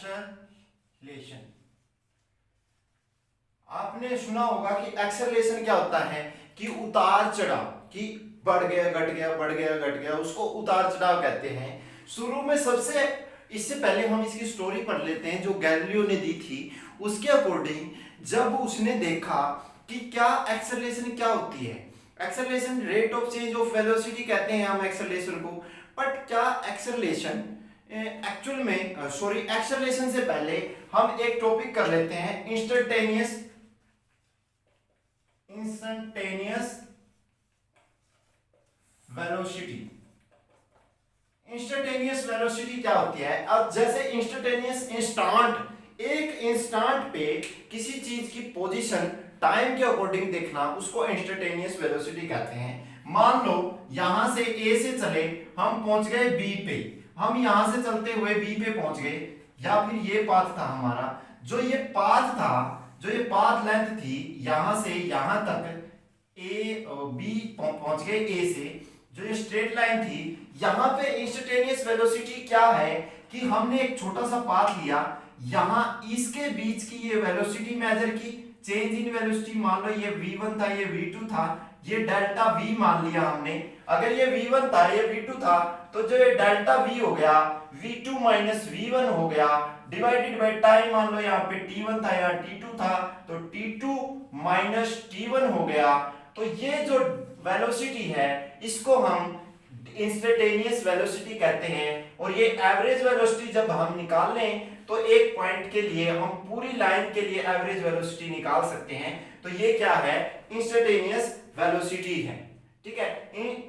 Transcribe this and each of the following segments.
Acceleration. आपने सुना होगा कि एक्सेलरेशन क्या होता है कि उतार चढ़ाव, कि बढ़ गया घट गया बढ़ गया घट गया, उसको उतार चढ़ाव कहते हैं। शुरू में सबसे इससे पहले हम इसकी स्टोरी पढ़ लेते हैं जो गैलीलियो ने दी थी। उसके अकॉर्डिंग जब उसने देखा कि क्या एक्सेलरेशन क्या होती है, acceleration rate of change of velocity कहते हैं हम एक्सेलरेशन को। बट क्या एक्सेलरेशन एक्चुअल में सॉरी एक्सेलरेशन से पहले हम एक टॉपिक कर लेते हैं, इंस्टेंटेनियस वेलोसिटी। इंस्टेंटेनियस वेलोसिटी क्या होती है? अब जैसे इंस्टेंटेनियस इंस्टेंट, एक इंस्टेंट पे किसी चीज की पोजीशन टाइम के अकॉर्डिंग देखना, उसको इंस्टेंटेनियस वेलोसिटी कहते हैं। मान लो यहां से ए से चले, हम पहुंच गए बी पे, हम यहां से चलते हुए बी पे पहुंच गए, या फिर ये पाथ था हमारा, जो ये पाथ था, जो ये पाथ लेंथ थी यहां से यहां तक, ए बी पहुंच गए ए से, जो ये स्ट्रेट लाइन थी, यहां पे इंस्टेंटेनियस वेलोसिटी क्या है कि हमने एक छोटा सा पाथ लिया, यहां इसके बीच की ये वेलोसिटी मेजर की, चेंज इन वेलोसिटी मान लो ये v1 था ये v2 था, ये डेल्टा v मान लिया हमने। अगर ये v1 था ये v2 था, तो जो ये डेल्टा v हो गया v2 माइनस v1 हो गया, डिवाइडेड बाय टाइम, मान लो यहाँ पे t1 था यहाँ t2 था, तो t2 माइनस t1 हो गया। तो ये जो वेलोसिटी है इसको हम इंस्टेंटेनियस वेलोसिटी कहते हैं। और ये एवरेज वेलोसिटी जब हम निकाल लें तो एक पॉइंट के लिए हम पूरी लाइन के लिए एवरेज वेलोसिटी निकाल सकते हैं। तो ये क्या है? इंस्टेंटेनियस वेलोसिटी है। ठीक है,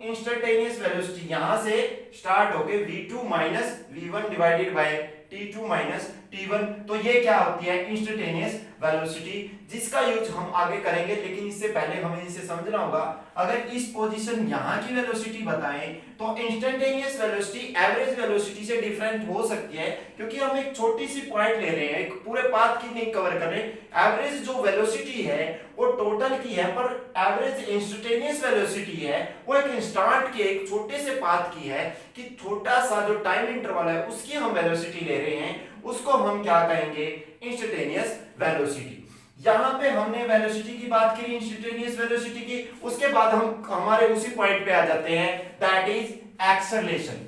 इंस्टेंटेनियस वेलोसिटी यहां से स्टार्ट होके v2 minus v1 divided by t2 minus t1, तो ये क्या होती है? इंस्टेंटेनियस वेलोसिटी, जिसका यूज हम आगे करेंगे। लेकिन इससे पहले हमें इसे समझना होगा, अगर इस पोजीशन यहां की वेलोसिटी बताएं तो इंस्टेंटेनियस वेलोसिटी एवरेज वेलोसिटी से डिफरेंट हो सकती है, क्योंकि हम एक छोटी सी पॉइंट ले रहे हैं, एक पूरे पाथ की नहीं कवर कर रहे। एवरेज जो वेलोसिटी है वो टोटल की है, पर एवरेज इंस्टेंटेनियस वेलोसिटी है वो एक इंस्टेंट की, एक छोटे से पाथ की है, कि छोटा सा जो टाइम इंटरवल है उसकी हम वेलोसिटी ले रहे हैं, उसको हम क्या कहेंगे? Instantaneous velocity. यहां पे हमने वेलोसिटी की बात करी, इंस्टेंटेनियस वेलोसिटी की, उसके बाद हम हमारे उसी पॉइंट पे आ जाते हैं, दैट इज एक्सेलरेशन।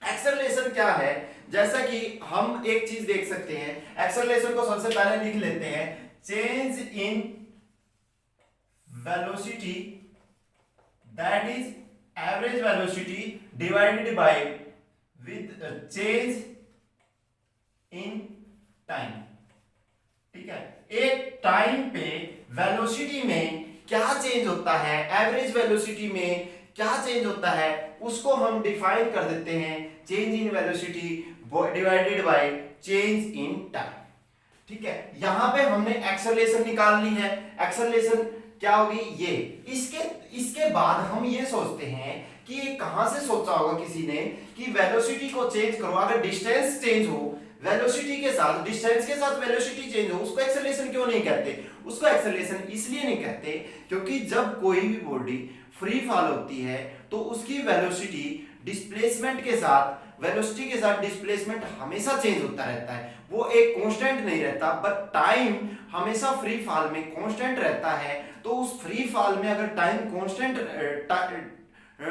एक्सेलरेशन क्या है? जैसा कि हम एक चीज देख सकते हैं, एक्सेलरेशन को सबसे पहले लिख लेते हैं, change in velocity that is average velocity divided by with change in time. ठीक है, एक टाइम पे वेलोसिटी में क्या चेंज होता है, एवरेज वेलोसिटी में क्या चेंज होता है, उसको हम डिफाइन कर देते हैं, change in velocity divided by change in time. ठीक है, यहां पे हमने एक्सेलरेशन निकाल ली है। एक्सेलरेशन क्या होगी? ये इसके बाद हम ये सोचते हैं कि ये कहां से सोचा होगा किसी ने कि वेलोसिटी को चेंज करो, अगर डिस्टेंस चेंज हो वेलोसिटी के साथ, डिस्टेंस के साथ वेलोसिटी चेंज हो, उसको एक्सेलरेशन क्यों नहीं कहते? उसको एक्सेलरेशन इसलिए नहीं कहते क्योंकि जब कोई भी बॉडी फ्री फॉल होती है तो उसकी वेलोसिटी डिस्प्लेसमेंट के साथ, वेलोसिटी के साथ डिस्प्लेसमेंट हमेशा चेंज होता रहता है, वो एक कांस्टेंट नहीं रहता। बट टाइम हमेशा फ्री फॉल में कांस्टेंट रहता है। तो उस फ्री फॉल में अगर टाइम कांस्टेंट,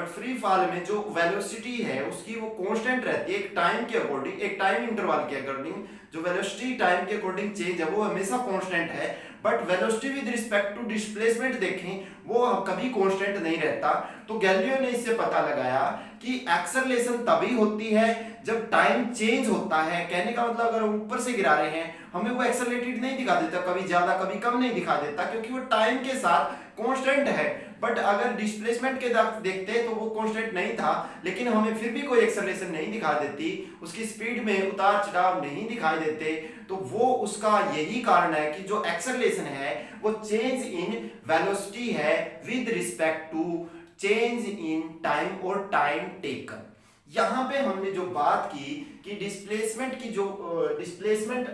फ्री फॉल में जो वेलोसिटी है उसकी वो कांस्टेंट रहती है, एक टाइम के अकॉर्डिंग, एक टाइम इंटरवल के अकॉर्डिंग जो वेलोसिटी टाइम के अकॉर्डिंग चेंज है वो हमेशा कांस्टेंट है। But velocity with respect to displacement देखें वो कभी कांस्टेंट नहीं रहता। तो गैलीलियो ने इससे पता लगाया कि एक्सेलरेशन तभी होती है जब टाइम चेंज होता है। कहने का मतलब अगर ऊपर से गिरा रहे हैं हमें वो एक्सेलरेटेड नहीं दिखा देता, कभी ज्यादा कभी कम नहीं दिखा देता, क्योंकि वो टाइम के साथ कांस्टेंट है। बट अगर डिस्प्लेसमेंट के देखते तो वो कांस्टेंट नहीं था, लेकिन हमें फिर भी कोई एक्सेलरेशन नहीं दिखा देती, उसकी स्पीड में उतार चढ़ाव नहीं दिखाई देते। तो वो उसका यही कारण है कि जो एक्सेलरेशन है वो चेंज इन वेलोसिटी है with respect to change in time और टाइम टेकन। यहां पे हमने जो बात की कि डिस्प्लेसमेंट की जो डिस्प्लेसमेंट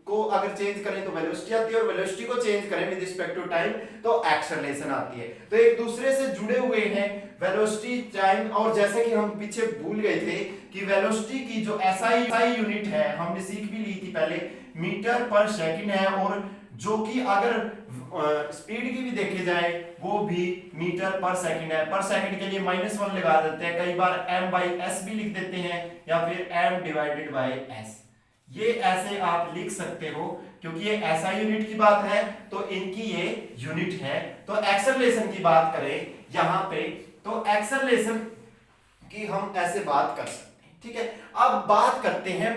को अगर चेंज करें तो वेलोसिटी आती है, और वेलोसिटी को चेंज करें विद रिस्पेक्ट टू टाइम तो एक्सेलरेशन आती है। तो एक दूसरे से जुड़े हुए हैं वेलोसिटी, टाइम। और जैसे कि हम पीछे भूल गए थे कि वेलोसिटी की जो एसआई यूनिट है हमने सीख भी ली थी पहले, मीटर पर सेकंड है, और जो कि अगर स्पीड की भी देखे जाए वो भी मीटर पर सेकंड है। पर सेकंड के लिए -1 लगा देते हैं, कई बार m/s भी लिख देते हैं या फिर m/s। ये ऐसे आप लिख सकते हो क्योंकि ये ऐसा यूनिट की बात है तो इनकी ये यूनिट है। तो एक्सेलरेशन की बात करें यहां पे, तो एक्सेलरेशन की हम ऐसे बात कर सकते हैं, ठीक है। अब बात करते हैं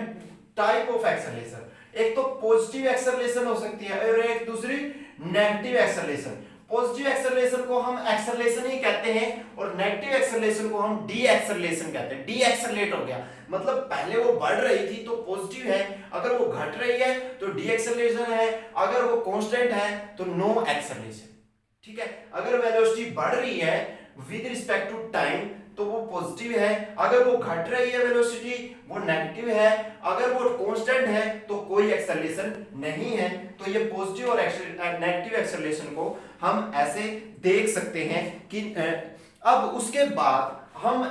टाइप ऑफ एक्सेलरेशन। एक तो पॉजिटिव एक्सेलरेशन हो सकती है और एक दूसरी नेगेटिव एक्सेलरेशन। पॉजिटिव एक्सेलरेशन को हम एक्सेलरेशन ही कहते हैं और नेगेटिव एक्सेलरेशन को हम डी एक्सेलरेशन कहते हैं। डी एक्सेलरेट हो गया मतलब पहले वो बढ़ रही थी तो पॉजिटिव है, अगर वो घट रही है तो डी एक्सेलरेशन है, अगर वो कांस्टेंट है तो नो एक्सेलरेशन, ठीक है। अगर वेलोसिटी बढ़ रही है विद रिस्पेक्ट टू टाइम तो वो पॉजिटिव है, अगर वो घट रही है वेलोसिटी वो नेगेटिव है, अगर वो कांस्टेंट है तो कोई एक्सेलरेशन नहीं है। तो ये पॉजिटिव और नेगेटिव एक्सेलरेशन को हम ऐसे देख सकते हैं कि अब उसके बाद हम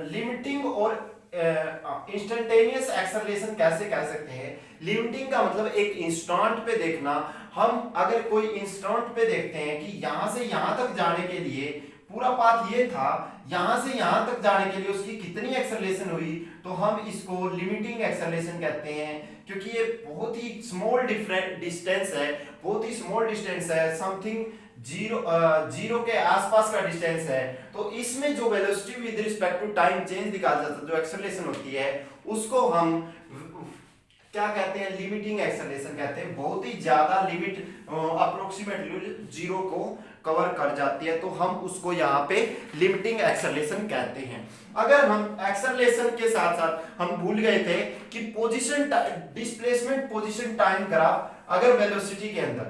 लिमिटिंग और इंस्टेंटेनियस एक्सेलरेशन कैसे कह सकते हैं। लिमिटिंग का मतलब एक इंस्टेंट पे देखना। हम अगर कोई इंस्टेंट पे देखते हैं कि यहां से यहां तक जाने के लिए पूरा पाथ ये था, यहां से यहां तक जाने के लिए उसकी कितनी एक्सेलरेशन हुई, तो हम इसको लिमिटिंग एक्सेलरेशन कहते हैं क्योंकि ये बहुत ही स्मॉल डिस्टेंस है, बहुत ही स्मॉल डिस्टेंस है, समथिंग जीरो के आसपास का डिस्टेंस है। तो इसमें जो velocity with respect to time change दिखाया जाता है, जो एक्सेलरेशन होती है उसको हम क्या कहते हैं, लिमिटिंग एक्सेलरेशन कहते हैं। बहुत ही ज्यादा लिमिट अप्रोक्सीमेटली जीरो को कवर कर जाती है तो हम उसको यहाँ पे लिमिटिंग एक्सेलरेशन कहते हैं। अगर हम एक्सेलरेशन के साथ साथ हम भूल गए थे कि position displacement position time graph, अगर वेलोसिटी के अंदर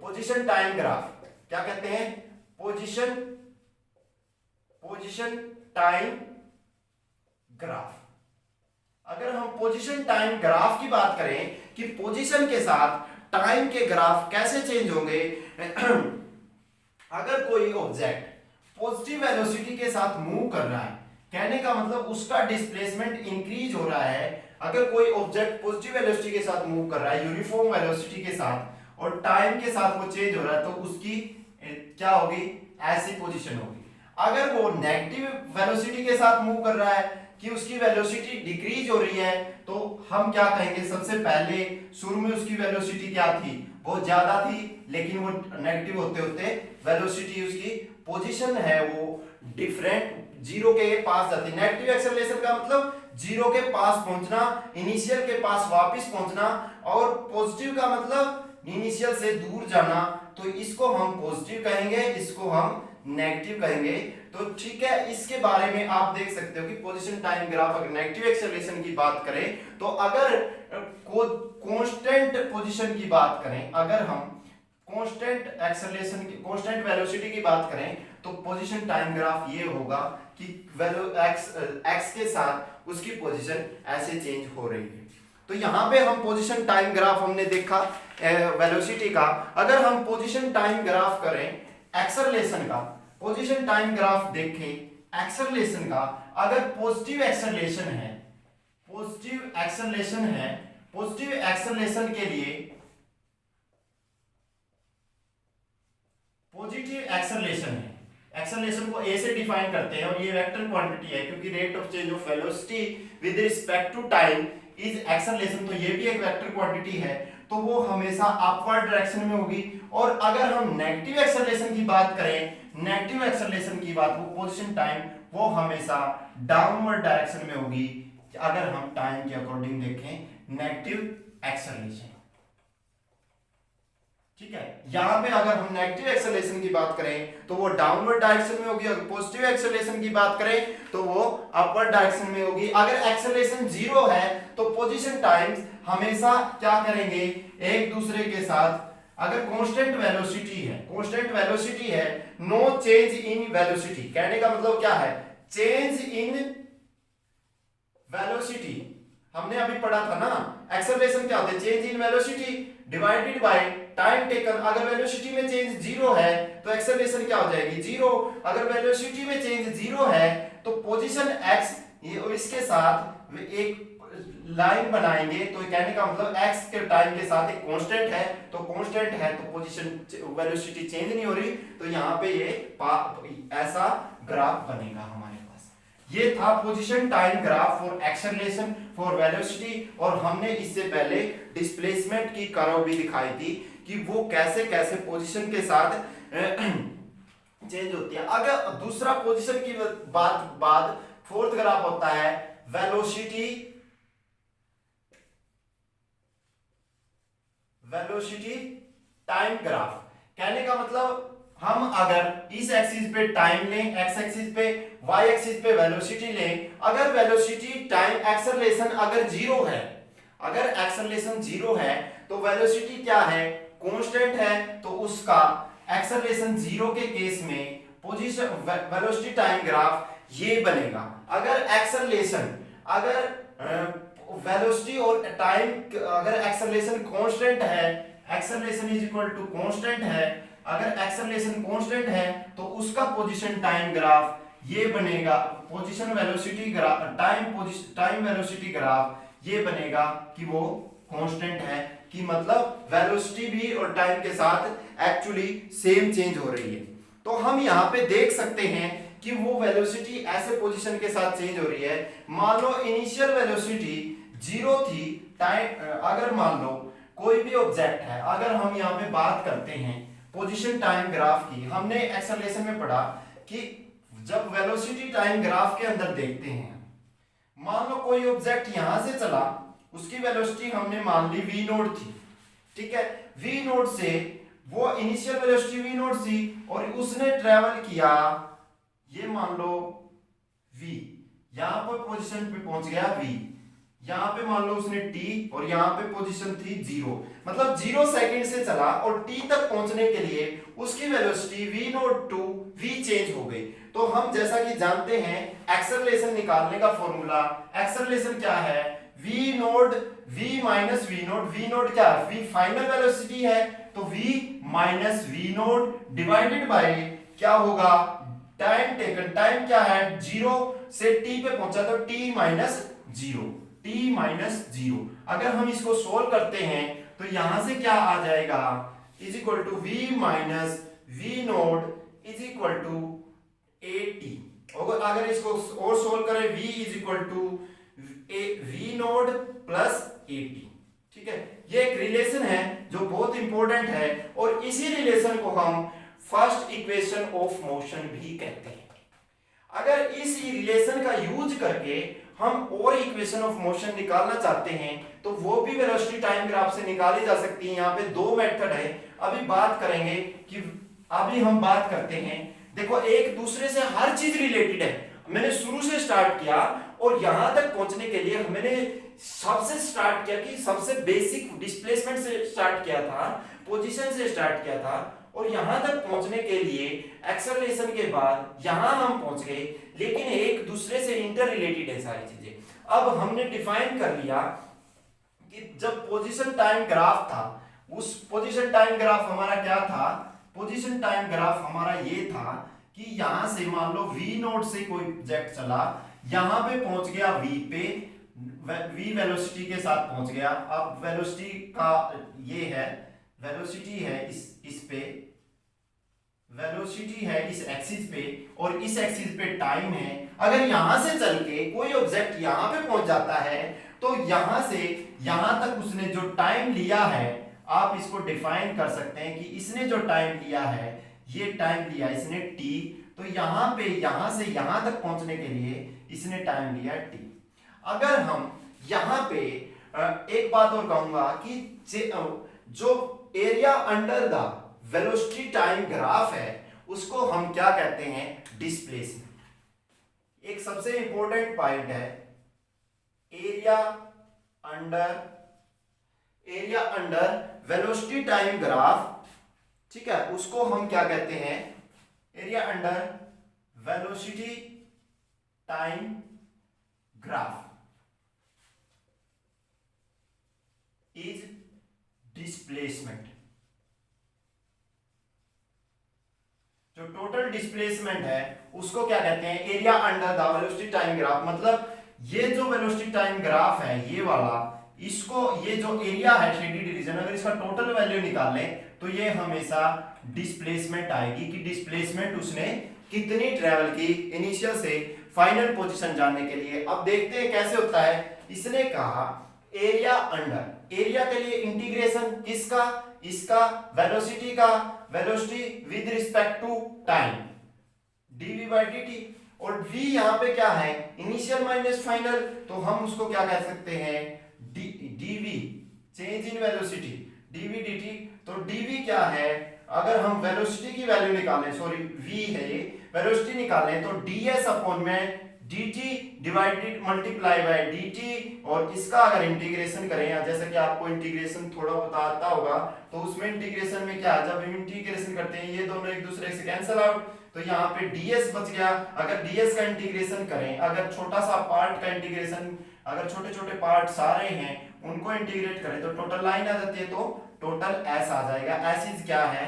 पोजीशन टाइम ग्राफ क्या कहते हैं, पोजीशन टाइम ग्राफ। अगर हम पोजीशन टाइम ग्राफ की बात करें कि पोजीशन के साथ टाइम के ग्राफ कैसे चेंज होंगे अगर कोई ऑब्जेक्ट पॉजिटिव वेलोसिटी के साथ मूव कर रहा है, कहने का मतलब उसका डिस्प्लेसमेंट इंक्रीज हो रहा है। अगर कोई ऑब्जेक्ट पॉजिटिव वेलोसिटी के साथ मूव कर रहा है यूनिफॉर्म वेलोसिटी के साथ और टाइम के साथ वो चेंज हो रहा है तो उसकी क्या होगी, ऐसी पोजीशन होगी। अगर वो नेगेटिव वेलोसिटी के साथ मूव कर रहा है कि उसकी वेलोसिटी डिक्रीज हो रही है तो हम क्या कहेंगे, सबसे पहले शुरू में उसकी वेलोसिटी क्या थी, बहुत ज्यादा थी, लेकिन वो नेगेटिव होते होते वेलोसिटी उसकी पोजीशन है वो डिफरेंट जीरो के पास जाती है। नेगेटिव एक्सेलरेशन का मतलब जीरो के पास पहुंचना, इनिशियल के पास वापस पहुंचना, और पॉजिटिव का मतलब इनिशियल से दूर जाना। तो इसको हम पॉजिटिव कहेंगे, इसको हम नेगेटिव कहेंगे। तो ठीक है, इसके बारे में आप देख सकते हो कि पोजीशन टाइम ग्राफ अगर नेगेटिव एक्सेलरेशन की बात करें तो अगर कांस्टेंट पोजीशन की बात करें, अगर हम कांस्टेंट एक्सेलरेशन की कांस्टेंट वेलोसिटी की बात करें तो पोजीशन टाइम ग्राफ ये होगा कि वैल्यू x के साथ उसकी पोजीशन ऐसे चेंज हो रही है। तो यहाँ पे हम पोजीशन टाइम ग्राफ हमने देखा वेलोसिटी का। अगर हम पोजीशन टाइम ग्राफ करें एक्सेलरेशन का, पोजीशन टाइम ग्राफ देखें एक्सेलरेशन का, अगर पॉजिटिव एक्सेलरेशन है, पॉजिटिव एक्सेलरेशन है, पॉजिटिव एक्सेलरेशन के लिए पॉजिटिव एक्सेलरेशन है, एक्सेलरेशन को a से डिफाइन करते हैं और ये वेक्टर क्वांटिटी है क्योंकि rate of change of velocity with respect to time is acceleration, तो ये भी एक वेक्टर क्वांटिटी है तो वो हमेशा अपवर्ड डायरेक्शन में होगी। और अगर हम नेगेटिव एक्सेलरेशन की बात करें, नेगेटिव एक्सेलरेशन की बात, वो पोजीशन टाइम वो हमेशा डाउनवर्ड डायरेक्शन में होगी अगर हम टाइम के अकॉर्डिंग देखें नेगेटिव एक्सेलरेशन, ठीक है। यहां पे अगर हम नेगेटिव एक्सेलरेशन की बात करें तो वो डाउनवर्ड डायरेक्शन में होगी, अगर पॉजिटिव एक्सेलरेशन की बात करें तो वो अपवर्ड डायरेक्शन में होगी। अगर एक्सेलरेशन जीरो है तो पोजीशन टाइम्स हमेशा क्या करेंगे, एक दूसरे के साथ, अगर कांस्टेंट वेलोसिटी है, कांस्टेंट वेलोसिटी है, नो चेंज इन वेलोसिटी, कहने का मतलब क्या है, चेंज इन वेलोसिटी हमने अभी पढ़ा था ना, एक्सेलरेशन क्या होता है, change in velocity divided by time taken. अगर वेलोसिटी में चेंज जीरो है तो एक्सेलरेशन क्या हो जाएगी, जीरो। अगर वेलोसिटी में चेंज जीरो है तो पोजीशन x ये और इसके साथ एक लाइन बनाएंगे, तो कहने का मतलब x के टाइम के साथ एक कांस्टेंट है, तो कांस्टेंट है तो पोजीशन वेलोसिटी चेंज नहीं हो रही, तो यहाँ पे ये ऐसा ग्राफ बनेगा हमारे पास। ये था position time graph for acceleration for velocity, और हमने इससे पहले डिस्प्लेसमेंट की कर्व भी दिखाई थी कि वो कैसे कैसे पोजीशन के साथ चेंज होती है। अगर दूसरा पोजीशन की बाद फोर्थ ग्राफ होता है वेलोसिटी टाइम ग्राफ। कहने का मतलब हम अगर इस एक्सिस पे टाइम लें, एक्स एक्सिस पे, वाई एक्सिस पे वेलोसिटी लें, अगर वेलोसिटी टाइम एक्सेलरेशन अगर जीरो है, अगर एक्सेलरेशन जीरो है तो वेलोसिटी क्या है, कांस्टेंट है, तो उसका एक्सेलरेशन जीरो के केस में पोजीशन वेलोसिटी टाइम ग्राफ ये बनेगा। अगर एक्सेलरेशन, अगर वेलोसिटी और टाइम, अगर एक्सेलरेशन कांस्टेंट है, acceleration is equal to constant है, अगर एक्सेलरेशन कांस्टेंट है तो उसका पोजीशन टाइम ग्राफ ये बनेगा, position velocity graph, time velocity graph ये बनेगा कि वो कांस्टेंट है, कि मतलब वेलोसिटी भी और टाइम के साथ एक्चुअली सेम चेंज हो रही है। तो हम यहाँ पे देख सकते हैं कि वो वेलोसिटी ऐसे पोजीशन के साथ चेंज हो रही है। मान लो इनिशियल वेलोसिटी जीरो थी, टाइम अगर मान लो कोई भी ऑब्जेक्ट है, अगर हम यहाँ पे बात करते हैं पोजीशन टाइम ग्राफ की, हमने एक्सेलरेशन में पढ़ा कि जब वेलोसिटी टाइम ग्राफ के अंदर देखते हैं, मान लो कोई ऑब्जेक्ट यहां से चला, उसकी वेलोसिटी हमने मान ली v नोट थी, ठीक है, v नोट से वो इनिशियल वेलोसिटी v नोट थी और उसने ट्रेवल किया, ये मान लो v, यहां पर पोजीशन पे पहुंच गया v, यहां पे मान लो उसने t और यहां पे पोजीशन थी 0, मतलब 0 सेकंड से चला और t तक पहुंचने के लिए उसकी velocity v naught to v change हो गई। तो हम जैसा कि जानते हैं एक्सेलरेशन निकालने का फॉर्मूला, एक्सेलरेशन क्या है, v note v minus v note, v note क्या है, v फाइनल वेलोसिटी है, तो v minus v note divided by क्या होगा, टाइम टेकन, टाइम क्या है 0 से t पे पहुंचा तो t माइनस 0, t माइनस 0। अगर हम इसको सोल्व करते हैं तो यहां से क्या आ जाएगा, is equal to v minus v naught is equal to at। अगर इसको और सोल्व करें v is equal to v naught plus at, ठीक है। ये एक रिलेशन है जो बहुत इंपॉर्टेंट है और इसी रिलेशन को हम फर्स्ट इक्वेशन ऑफ मोशन भी कहते हैं। अगर इस रिलेशन का यूज करके हम और इक्वेशन ऑफ मोशन निकालना चाहते हैं तो वो भी वेलोसिटी टाइम ग्राफ से निकाली जा सकती है। यहाँ पे दो मेथड है, अभी बात करेंगे कि अभी हम बात करते हैं, देखो एक दूसरे से हर चीज रिलेटेड है। मैंने शुरू से स्टार्ट किया और यहां तक पहुंचने के लिए मैंने सबसे स्टार्ट किया कि सबसे बेसिक डिस्प्लेसमेंट से स्टार्ट किया था, पोजीशन से स्टार्ट किया था और यहां तक पहुंचने के लिए एक्सेलरेशन के बाद यहां हम पहुंच गए, लेकिन एक दूसरे से इंटर रिलेटेड है सारी चीजें। अब हमने डिफाइन कर लिया कि जब पोजीशन टाइम ग्राफ था, उस पोजीशन टाइम ग्राफ हमारा क्या था, पोजीशन टाइम ग्राफ हमारा ये था कि यहां से मान लो v नोट से कोई ऑब्जेक्ट चला, यहां पे पहुंच गया v पे, v वेलोसिटी के साथ पहुंच गया। अब वेलोसिटी का ये है, वेलोसिटी है इस पे, वेलोसिटी है इस एक्सिस पे और इस एक्सिस पे टाइम है। अगर यहां से चल के कोई ऑब्जेक्ट यहां पे पहुंच जाता है तो यहां से यहां तक उसने जो टाइम लिया है, आप इसको डिफाइन कर सकते हैं कि इसने जो टाइम लिया है, ये टाइम लिया इसने t, तो यहां पे यहां से यहां तक पहुंचने के लिए इसने टाइम लिया t। अगर हम यहां पे एक बात और कहूंगा कि जो area under the velocity time graph है उसको हम क्या कहते हैं, डिस्प्लेसमेंट। एक सबसे इंपॉर्टेंट पॉइंट है area under velocity time graph, ठीक है, उसको हम क्या कहते हैं, area under velocity time graph is displacement. जो टोटल डिस्प्लेसमेंट है उसको क्या कहते हैं, area under the velocity time graph. मतलब ये जो वेलोसिटी टाइम ग्राफ है ये वाला, इसको ये जो एरिया है शेडेड रीजन, अगर इसका टोटल वैल्यू निकालें तो ये हमेशा डिस्प्लेसमेंट आएगी कि डिस्प्लेसमेंट उसने कितनी ट्रेवल की इनिशियल से फाइनल पोजीशन जाने के लिए। अब देखते हैं कैसे होता है। इसने कहा एरिया अंडर, एरिया के लिए इंटीग्रेशन किसका, इसका वेलोसिटी का, velocity with respect to time dv by dt, और v यहां पे क्या है, इनिशियल माइनस फाइनल, तो हम उसको क्या कह सकते हैं, dv change in velocity dv dt। तो dv क्या है, अगर हम वेलोसिटी की वैल्यू निकालें, सॉरी v है ये, वेलोसिटी निकालें तो ds अपॉन में dt divided multiply by dt, और इसका अगर इंटीग्रेशन करें, या जैसे कि आपको इंटीग्रेशन थोड़ा बहुत आता होगा, तो उसमें इंटीग्रेशन में क्या है, जब हम इंटीग्रेशन करते हैं ये दोनों एक दूसरे से कैंसिल आउट, तो यहाँ पे ds बच गया। अगर ds का इंटीग्रेशन करें, अगर छोटा सा पार्ट का इंटीग्रेशन, अगर छोटे छोटे पार्ट सारे हैं उनको इंटीग्रेट करें तो टोटल लाइन आ जाती है, तो टोटल s आ जाएगा। s इज क्या है,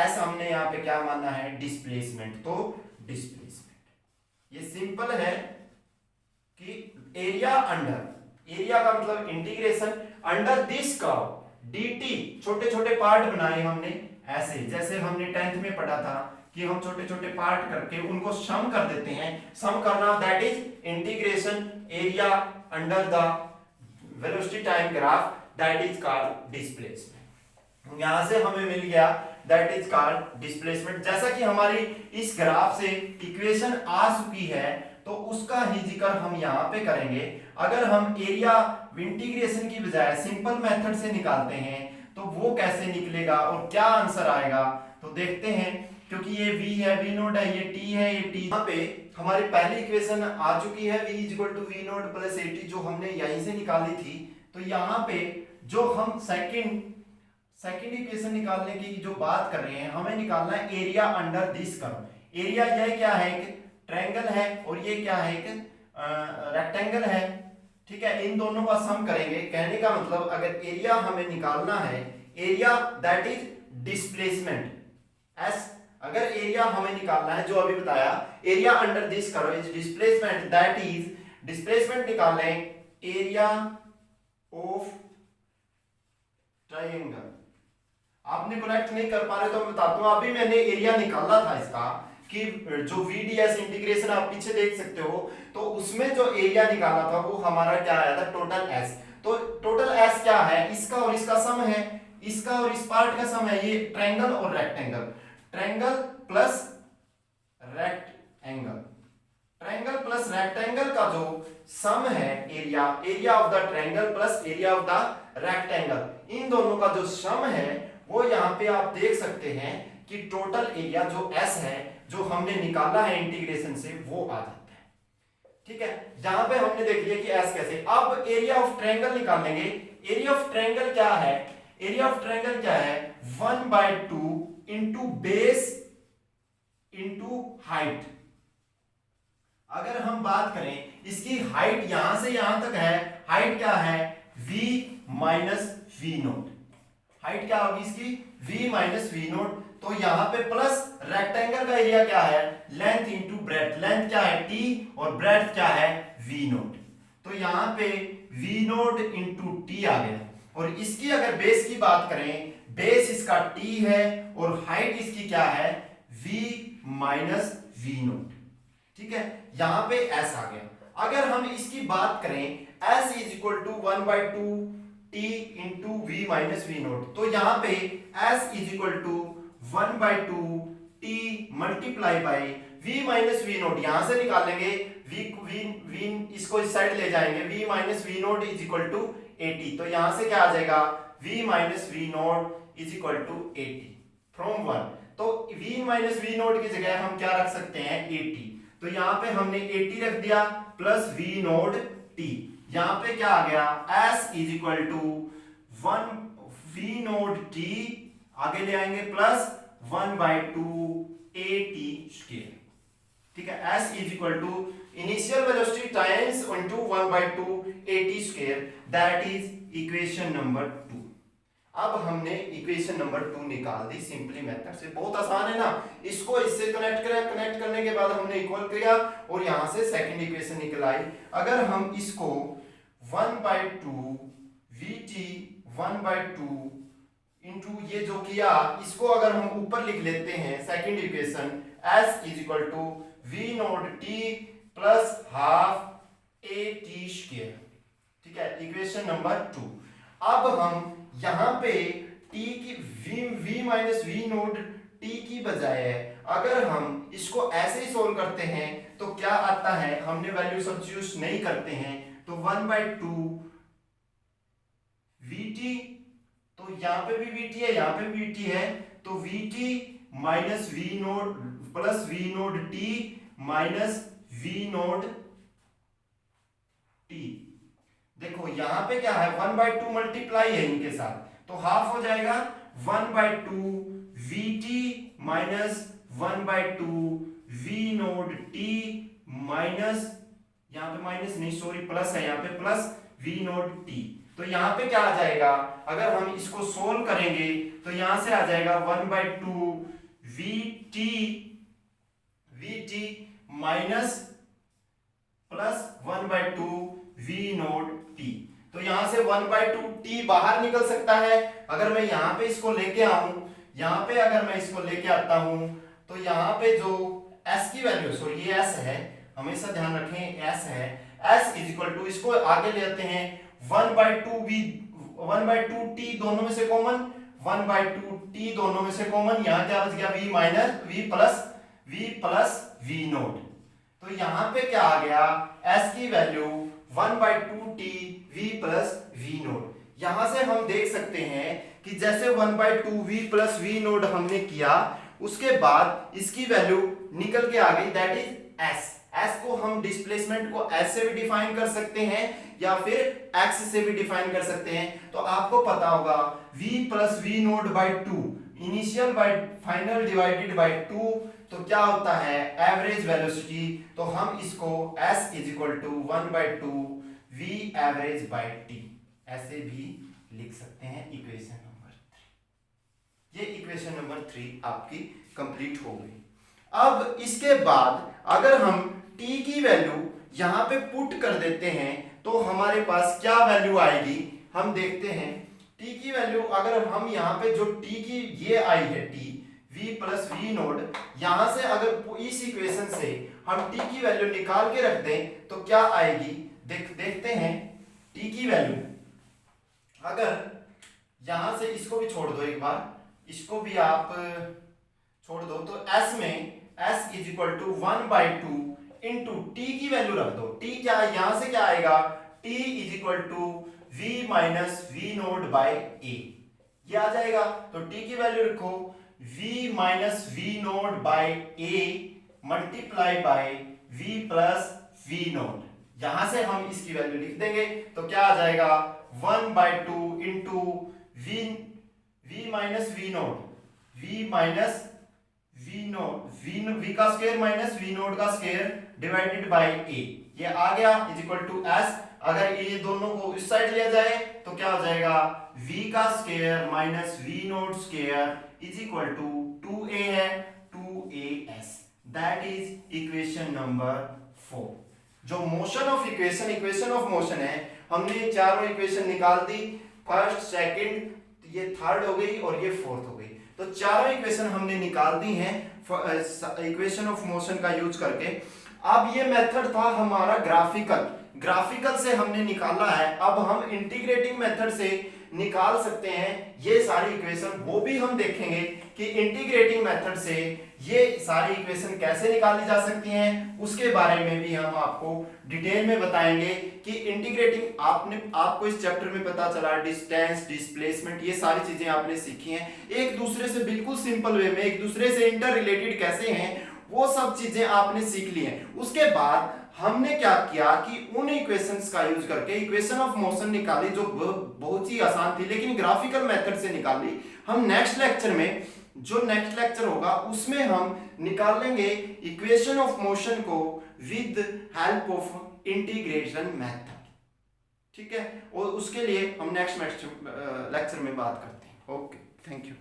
s हमने यहाँ पे क्या माना है, डिस्प्लेसमेंट, तो डिस्प्लेसमेंट ये सिंपल है कि एरिया अंडर, एरिया का मतलब integration under this curve dt, छोटे छोटे पार्ट बनाए हमने ऐसे, जैसे हमने 10th में पढ़ा था कि हम छोटे छोटे पार्ट करके उनको सम कर देते हैं, सम करना, that is integration area under the velocity time graph, that is called displacement. यहां से हमें मिल गया दैट इज कॉल्ड डिस्प्लेसमेंट। जैसा कि हमारी इस ग्राफ से इक्वेशन आ चुकी है तो उसका ही जिक्र हम यहाँ पे करेंगे। अगर हम एरिया इंटीग्रेशन की बजाय सिंपल मेथड से निकालते हैं तो वो कैसे निकलेगा और क्या आंसर आएगा, तो देखते हैं। क्योंकि ये v है, v नोट है, ये t है, ये t, यहाँ पे हमारी पहली इक्वेशन आ चुकी है v equal to v naught plus at, जो हमने यहीं से निकाली थी। तो यहाँ पे जो हम सेकंड इक्वेशन निकालने की जो बात कर रहे हैं, हमें निकालना है area under this curve. Area यह क्या है, एक ट्रायंगल है, और ये क्या है, एक रेक्टेंगल है, ठीक है। इन दोनों का सम करेंगे। कहने का मतलब अगर एरिया हमें निकालना है, area that is displacement s, अगर एरिया हमें निकालना है, जो अभी बताया, area under this curve is displacement, that is displacement निकालें एरिया ऑफ ट्रायंगल। आपने कनेक्ट नहीं कर पा रहे तो मैं बताता हूं, अभी मैंने एरिया निकाला था इसका कि जो VDS इंटीग्रेशन आप पीछे देख सकते हो, तो उसमें जो एरिया निकाला था वो हमारा क्या आया था, टोटल S। तो टोटल S क्या है, इसका और इसका सम है, इसका और इस पार्ट का सम है, ये ट्रायंगल और rectangle, triangle plus rectangle, triangle plus rectangle का जो सम है area, area of the triangle plus area of the rectangle, इन दोनों का जो सम है वो यहाँ पे आप देख सकते हैं कि टोटल एरिया जो S है, जो हमने निकाला है इंटीग्रेशन से, वो आ जाता है, ठीक है। जहां पे हमने देख लिया कि S कैसे। अब एरिया ऑफ ट्रायंगल निकालेंगे। एरिया ऑफ ट्रायंगल क्या है, एरिया ऑफ ट्रायंगल क्या है, 1/2 इंटू बेस इंटू हाइट। अगर हम बात करें इसकी हाइट, यहां से यहां तक है, हाइट क्या है, v minus v naught, height क्या होगी इसकी, v माइनस वी नोट। तो यहां पे प्लस रेक्टेंगल का एरिया क्या है, लेंथ इंटू ब्रेड्थ, लेंथ क्या है t और ब्रेड्थ क्या है v नोट। तो यहां पे v नोट इंटू t आ गया। और इसकी अगर बेस की बात करें, बेस इसका t है और हाइट इसकी क्या है, v माइनस वी नोट, ठीक है। यहां पे s आ गया। अगर हम इसकी बात करें, s is equal to 1/2 t into v minus v naught, तो यहां पे s is equal to 1/2 t multiply by v minus v naught, यहां से निकालेंगे v इसको इस साइड ले जाएंगे, v minus v naught is equal to 80। तो यहां से क्या आ जाएगा, v minus v naught is equal to 80 from 1। तो v माइनस वी नोट की जगह हम क्या रख सकते हैं, 80। तो यहां पे हमने 80 रख दिया प्लस v नोट t। यहां पे क्या आ गया, s is equal to 1 v naught t, आगे ले आएंगे प्लस 1/2 at स्क्वायर, ठीक है। s is equal to initial velocity times into 1/2 at square, that is equation number 2। अब हमने इक्वेशन नंबर 2 निकाल दी सिंपली मेथड से। बहुत आसान है ना, इसको इससे कनेक्ट करें, कनेक्ट करने के बाद हमने इक्वल किया और यहां से सेकंड इक्वेशन निकल आई। अगर हम इसको 1/2 vt 1/2 इंटू ये जो किया, इसको अगर हम ऊपर लिख लेते हैं second equation s is equal to v naught t plus half a t square. ठीक है, इक्वेशन नंबर 2। अब हम यहां पे t की v minus v node t की बजाय अगर हम इसको ऐसे ही सोल्व करते हैं तो क्या आता है, हमने वैल्यू सब्स्टिट्यूट नहीं करते हैं तो 1/2 vt, तो यहां पे भी vt है, यहां पे भी vt है, तो vt minus v node plus v node t minus v node t। देखो यहां पे क्या है, 1/2 मल्टीप्लाई है इनके साथ, तो हाफ हो जाएगा 1/2 vt minus 1/2 v node t minus, यहां पे माइनस नहीं सॉरी प्लस है, यहां पे प्लस v नोड t। तो यहां पे क्या आ जाएगा, अगर हम इसको सोल्व करेंगे तो यहां से आ जाएगा 1/2 vt minus plus 1/2 v node t। तो यहां से 1/2 t बाहर निकल सकता है। अगर मैं यहां पे इसको लेके आऊं, यहां पे अगर मैं इसको लेके आता हूं तो यहां पे जो s की वैल्यू, सॉरी ये s है, हमेशा ध्यान रखें s है, s इज इक्वल टू, इसको आगे लेते हैं 1/2 t दोनों में से कॉमन, 1/2 t दोनों में से कॉमन, यहां क्या बच गया v minus v plus v note. तो यहां पे क्या आ गया, s की value 1/2 t v plus v naught. यहां से हम देख सकते हैं कि जैसे 1/2 v प्लस v नोट हमने किया, उसके बाद इसकी वैल्यू निकल के आ गई, दैट इज s। s को हम डिस्प्लेसमेंट को s से भी डिफाइन कर सकते हैं या फिर x से भी डिफाइन कर सकते हैं। तो आपको पता होगा v plus v note by 2 initial by final divided by 2, तो क्या होता है एवरेज वेलोसिटी। तो हम इसको s is equal to 1/2 v average by t ऐसे भी लिख सकते हैं। इक्वेशन नंबर 3, ये इक्वेशन नंबर 3 आपकी कंप्लीट हो गई। अब इसके बाद अगर हम t की वैल्यू यहां पे पुट कर देते हैं तो हमारे पास क्या वैल्यू आएगी, हम देखते हैं। t की वैल्यू अगर हम यहां पे जो t की ये आई है t v plus v node, यहां से अगर इस इक्वेशन से हम t की वैल्यू निकाल के रख दें तो क्या आएगी, देखते हैं। t की वैल्यू अगर यहां से इसको भी छोड़ दो, एक बार इसको भी आप छोड़ दो, तो s में s is equal to 1/2 into t की वैल्यू रख दो। t क्या है, यहां से क्या आएगा, t is equal to v minus v naught by a, ये आ जाएगा। तो t की वैल्यू रखो v minus v naught by a multiply by v plus v naught. यहां से हम इसकी वैल्यू लिख देंगे तो क्या आ जाएगा 1/2 into v minus v note, v minus v note, v का स्क्वायर माइनस v नोट का स्क्वायर डिवाइडेड बाय a, ये आ गया इज इक्वल टू s। अगर ये दोनों को इस साइड लिया जाए तो क्या हो जाएगा, v का square minus v naught square is equal to 2a है 2as, that is equation number 4। जो motion of equation of motion है, हमने चारों इक्वेशन निकाल दी, फर्स्ट सेकंड, ये थर्ड हो गई और ये फोर्थ हो गई। तो चारों इक्वेशन हमने निकाल दी हैं इक्वेशन ऑफ मोशन का यूज करके। अब ये मेथड था हमारा ग्राफिकल से हमने निकाला है। अब हम इंटीग्रेटिंग मेथड से निकाल सकते हैं ये सारी इक्वेशन, वो भी हम देखेंगे कि इंटीग्रेटिंग मेथड से ये सारी इक्वेशन कैसे निकाली जा सकती हैं, उसके बारे में भी हम आपको डिटेल में बताएंगे कि इंटीग्रेटिंग आपको इस चैप्टर में पता चला, डिस्टेंस, डिस्प्लेसमेंट, ये सारी चीजें आपने सीखी हैं। एक दूसरे से बिल्कुल सिंपल वे में एक दूसरे से इंटर रिलेटेड कैसे हैं, वो सब चीजें आपने सीख ली हैं। उसके बाद हमने क्या किया कि उन इक्वेशंस का यूज करके इक्वेशन ऑफ मोशन निकाली, जो बहुत ही आसान थी लेकिन ग्राफिकल मेथड से निकाली। हम नेक्स्ट लेक्चर होगा उसमें हम निकाल लेंगे इक्वेशन ऑफ मोशन को with help of integration method. ठीक है, और उसके लिए हम नेक्स्ट लेक्चर में बात करते हैं। Okay, thank you.